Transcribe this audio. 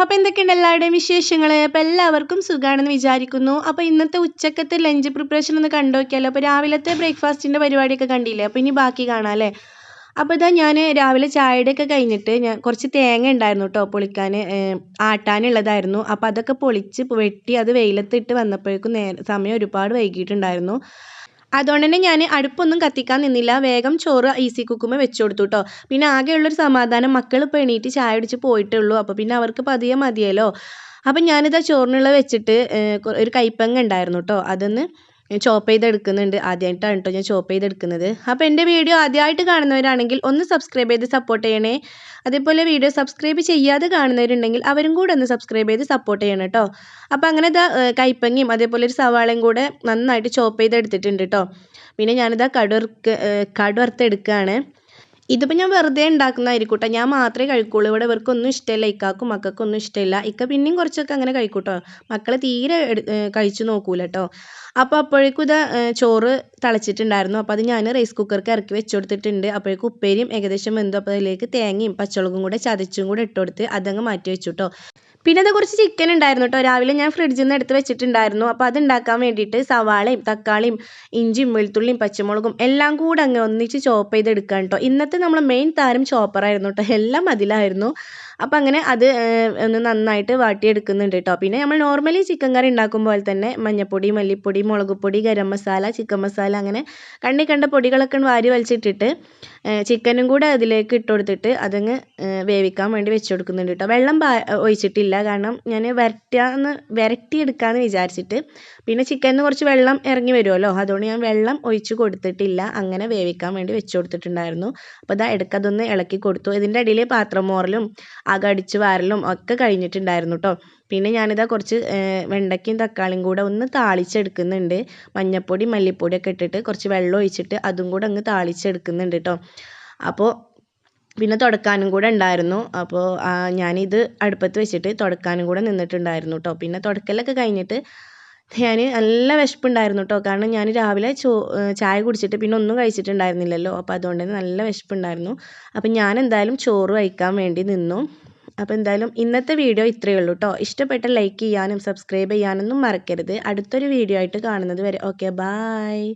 അപ്പോൾ എന്തൊക്കെയുണ്ട് എല്ലാവരുടെയും വിശേഷങ്ങൾ? അപ്പോൾ എല്ലാവർക്കും സുഖമാണെന്ന് വിചാരിക്കുന്നു. അപ്പോൾ ഇന്നത്തെ ഉച്ചക്കത്തെ ലഞ്ച് പ്രിപ്പറേഷൻ ഒന്ന് കണ്ടു നോക്കിയാലോ. അപ്പോൾ രാവിലത്തെ ബ്രേക്ക്ഫാസ്റ്റിൻ്റെ പരിപാടിയൊക്കെ കണ്ടില്ലേ, അപ്പോൾ ഇനി ബാക്കി കാണാം അല്ലേ. അപ്പോൾ ഇതാ ഞാൻ രാവിലെ ചായയുടെയൊക്കെ കഴിഞ്ഞിട്ട് ഞാൻ കുറച്ച് തേങ്ങ ഉണ്ടായിരുന്നു കേട്ടോ പൊളിക്കാൻ, ആട്ടാനുള്ളതായിരുന്നു. അപ്പോൾ അതൊക്കെ പൊളിച്ച് വെട്ടി അത് വെയിലത്തിട്ട് വന്നപ്പോഴേക്കും സമയം ഒരുപാട് വൈകിയിട്ടുണ്ടായിരുന്നു. അതുകൊണ്ട് തന്നെ ഞാൻ അടുപ്പൊന്നും കത്തിക്കാൻ നിന്നില്ല, വേഗം ചോറ് ഈസി കുക്കുമ്പോൾ വെച്ച് കൊടുത്തു കേട്ടോ. പിന്നെ ആകെയുള്ളൊരു സമാധാനം, മക്കൾ ഇപ്പോൾ എണീറ്റ് ചായ കുടിച്ച് പോയിട്ടേ ഉള്ളൂ. അപ്പോൾ പിന്നെ അവർക്ക് പതിയെ മതിയല്ലോ. അപ്പം ഞാനിതാ ചോറിനുള്ള വെച്ചിട്ട് ഒരു കൈപ്പങ്ങ ഉണ്ടായിരുന്നു കേട്ടോ, അതൊന്ന് ചോപ്പ് ചെയ്തെടുക്കുന്നുണ്ട്. ആദ്യമായിട്ടാണ് കേട്ടോ ഞാൻ ചോപ്പ് ചെയ്തെടുക്കുന്നത്. അപ്പോൾ എൻ്റെ വീഡിയോ ആദ്യമായിട്ട് കാണുന്നവരാണെങ്കിൽ ഒന്ന് സബ്സ്ക്രൈബ് ചെയ്ത് സപ്പോർട്ട് ചെയ്യണേ. അതേപോലെ വീഡിയോ സബ്സ്ക്രൈബ് ചെയ്യാതെ കാണുന്നവരുണ്ടെങ്കിൽ അവരും കൂടെ ഒന്ന് സബ്സ്ക്രൈബ് ചെയ്ത് സപ്പോർട്ട് ചെയ്യണം കേട്ടോ. അപ്പോൾ അങ്ങനെ ഇതാ കൈപ്പങ്ങയും അതേപോലെ ഒരു സവാളയും കൂടെ നന്നായിട്ട് ചോപ്പ് ചെയ്തെടുത്തിട്ടുണ്ട് കേട്ടോ. പിന്നെ ഞാനിതാ കടുവറുത്തെടുക്കുകയാണ്. ഇതിപ്പോൾ ഞാൻ വെറുതെ ഉണ്ടാക്കുന്നതായിരിക്കും കേട്ടോ, ഞാൻ മാത്രമേ കഴിക്കുള്ളൂ. ഇവിടെ ഇവർക്കൊന്നും ഇഷ്ടമില്ല, ഇക്കാക്കും മക്കൾക്കൊന്നും ഇഷ്ടമില്ല. ഇക്ക പിന്നെയും കുറച്ചൊക്കെ അങ്ങനെ കഴിക്കും കേട്ടോ, മക്കൾ തീരെ കഴിച്ചു നോക്കൂല കേട്ടോ. അപ്പോൾ അപ്പോഴേക്കും ഇതാ ചോറ് തിളച്ചിട്ടുണ്ടായിരുന്നു. അപ്പോൾ അത് ഞാൻ റൈസ് കുക്കർക്ക് ഇറക്കി വെച്ച് കൊടുത്തിട്ടുണ്ട്. അപ്പോഴേക്കും ഉപ്പേരിയും ഏകദേശം വെന്തു. അപ്പോൾ അതിലേക്ക് തേങ്ങയും പച്ചമുളകും കൂടെ ചതച്ചും കൂടെ ഇട്ട് കൊടുത്ത് അതങ്ങ് മാറ്റി വെച്ചു കേട്ടോ. പിന്നെ അത് കുറച്ച് ചിക്കൻ ഉണ്ടായിരുന്നു കേട്ടോ, രാവിലെ ഞാൻ ഫ്രിഡ്ജിൽ നിന്ന് എടുത്ത് വെച്ചിട്ടുണ്ടായിരുന്നു. അപ്പോൾ അത് ഉണ്ടാക്കാൻ വേണ്ടിയിട്ട് സവാളയും തക്കാളിയും ഇഞ്ചിയും വെളുത്തുള്ളിയും പച്ചമുളകും എല്ലാം കൂടെ അങ്ങ് ഒന്നിച്ച് ചോപ്പ് ചെയ്തെടുക്കാൻ കേട്ടോ. ഇന്നത്തെ നമ്മൾ മെയിൻ താരം ചോപ്പറായിരുന്നു കേട്ടോ, എല്ലാം അതിലായിരുന്നു. അപ്പോൾ അങ്ങനെ അത് ഒന്ന് നന്നായിട്ട് വാട്ടിയെടുക്കുന്നുണ്ട് കേട്ടോ. പിന്നെ നമ്മൾ നോർമലി ചിക്കൻ കറി ഉണ്ടാക്കും പോലെ തന്നെ മഞ്ഞൾപ്പൊടി, മല്ലിപ്പൊടി, മുളക് പൊടി, ഗരം മസാല, ചിക്കൻ മസാല അങ്ങനെ കണ്ട പൊടികളൊക്കെ വാരി വലിച്ചിട്ടിട്ട് ചിക്കനും കൂടെ അതിലേക്ക് ഇട്ട് കൊടുത്തിട്ട് അതങ്ങ് വേവിക്കാൻ വേണ്ടി വെച്ച് കൊടുക്കുന്നുണ്ട് കേട്ടോ. വെള്ളം ഒഴിച്ചിട്ടില്ല, കാരണം ഞാൻ വരട്ടിയെടുക്കാമെന്ന് വിചാരിച്ചിട്ട്. പിന്നെ ചിക്കനിൽ കുറച്ച് വെള്ളം ഇറങ്ങി വരുമല്ലോ, അതുകൊണ്ട് ഞാൻ വെള്ളം ഒഴിച്ച് കൊടുത്തിട്ടില്ല, അങ്ങനെ വേവിക്കാൻ വേണ്ടി വെച്ച് കൊടുത്തിട്ടുണ്ടായിരുന്നു. അപ്പോൾ ഇതാ ഇടയ്ക്കതൊന്ന് ഇളക്കി കൊടുത്തു. ഇതിൻ്റെ ഇടയിൽ പാത്രം മോറലും അകടിച്ച് വാരലും ഒക്കെ കഴിഞ്ഞിട്ടുണ്ടായിരുന്നു കേട്ടോ. പിന്നെ ഞാനിതാ കുറച്ച് വെണ്ടയ്ക്കയും തക്കാളിയും കൂടെ ഒന്ന് താളിച്ചെടുക്കുന്നുണ്ട്. മഞ്ഞൾപ്പൊടി മല്ലിപ്പൊടിയൊക്കെ ഇട്ടിട്ട് കുറച്ച് വെള്ളം ഒഴിച്ചിട്ട് അതും കൂടെ അങ്ങ് താളിച്ചെടുക്കുന്നുണ്ട് കേട്ടോ. അപ്പോൾ പിന്നെ തുടക്കാനും കൂടെ ഉണ്ടായിരുന്നു. അപ്പോൾ ഞാനിത് അടുപ്പത്ത് വെച്ചിട്ട് തുടക്കാനും കൂടെ നിന്നിട്ടുണ്ടായിരുന്നു കേട്ടോ. പിന്നെ തുടക്കലൊക്കെ കഴിഞ്ഞിട്ട് ഞാൻ നല്ല വിശപ്പുണ്ടായിരുന്നു കേട്ടോ, കാരണം ഞാൻ രാവിലെ ചായ കുടിച്ചിട്ട് പിന്നെ ഒന്നും കഴിച്ചിട്ടുണ്ടായിരുന്നില്ലല്ലോ. അപ്പോൾ അതുകൊണ്ട് തന്നെ നല്ല വിശപ്പുണ്ടായിരുന്നു. അപ്പം ഞാൻ എന്തായാലും ചോറ് കഴിക്കാൻ വേണ്ടി നിന്നു. അപ്പോൾ എന്തായാലും ഇന്നത്തെ വീഡിയോ ഇത്രയേ ഉള്ളൂ കേട്ടോ. ഇഷ്ടപ്പെട്ട ലൈക്ക് ചെയ്യാനും സബ്സ്ക്രൈബ് ചെയ്യാനൊന്നും മറക്കരുത്. അടുത്തൊരു വീഡിയോ ആയിട്ട് കാണുന്നത് വരെ ഓക്കെ, ബായ്.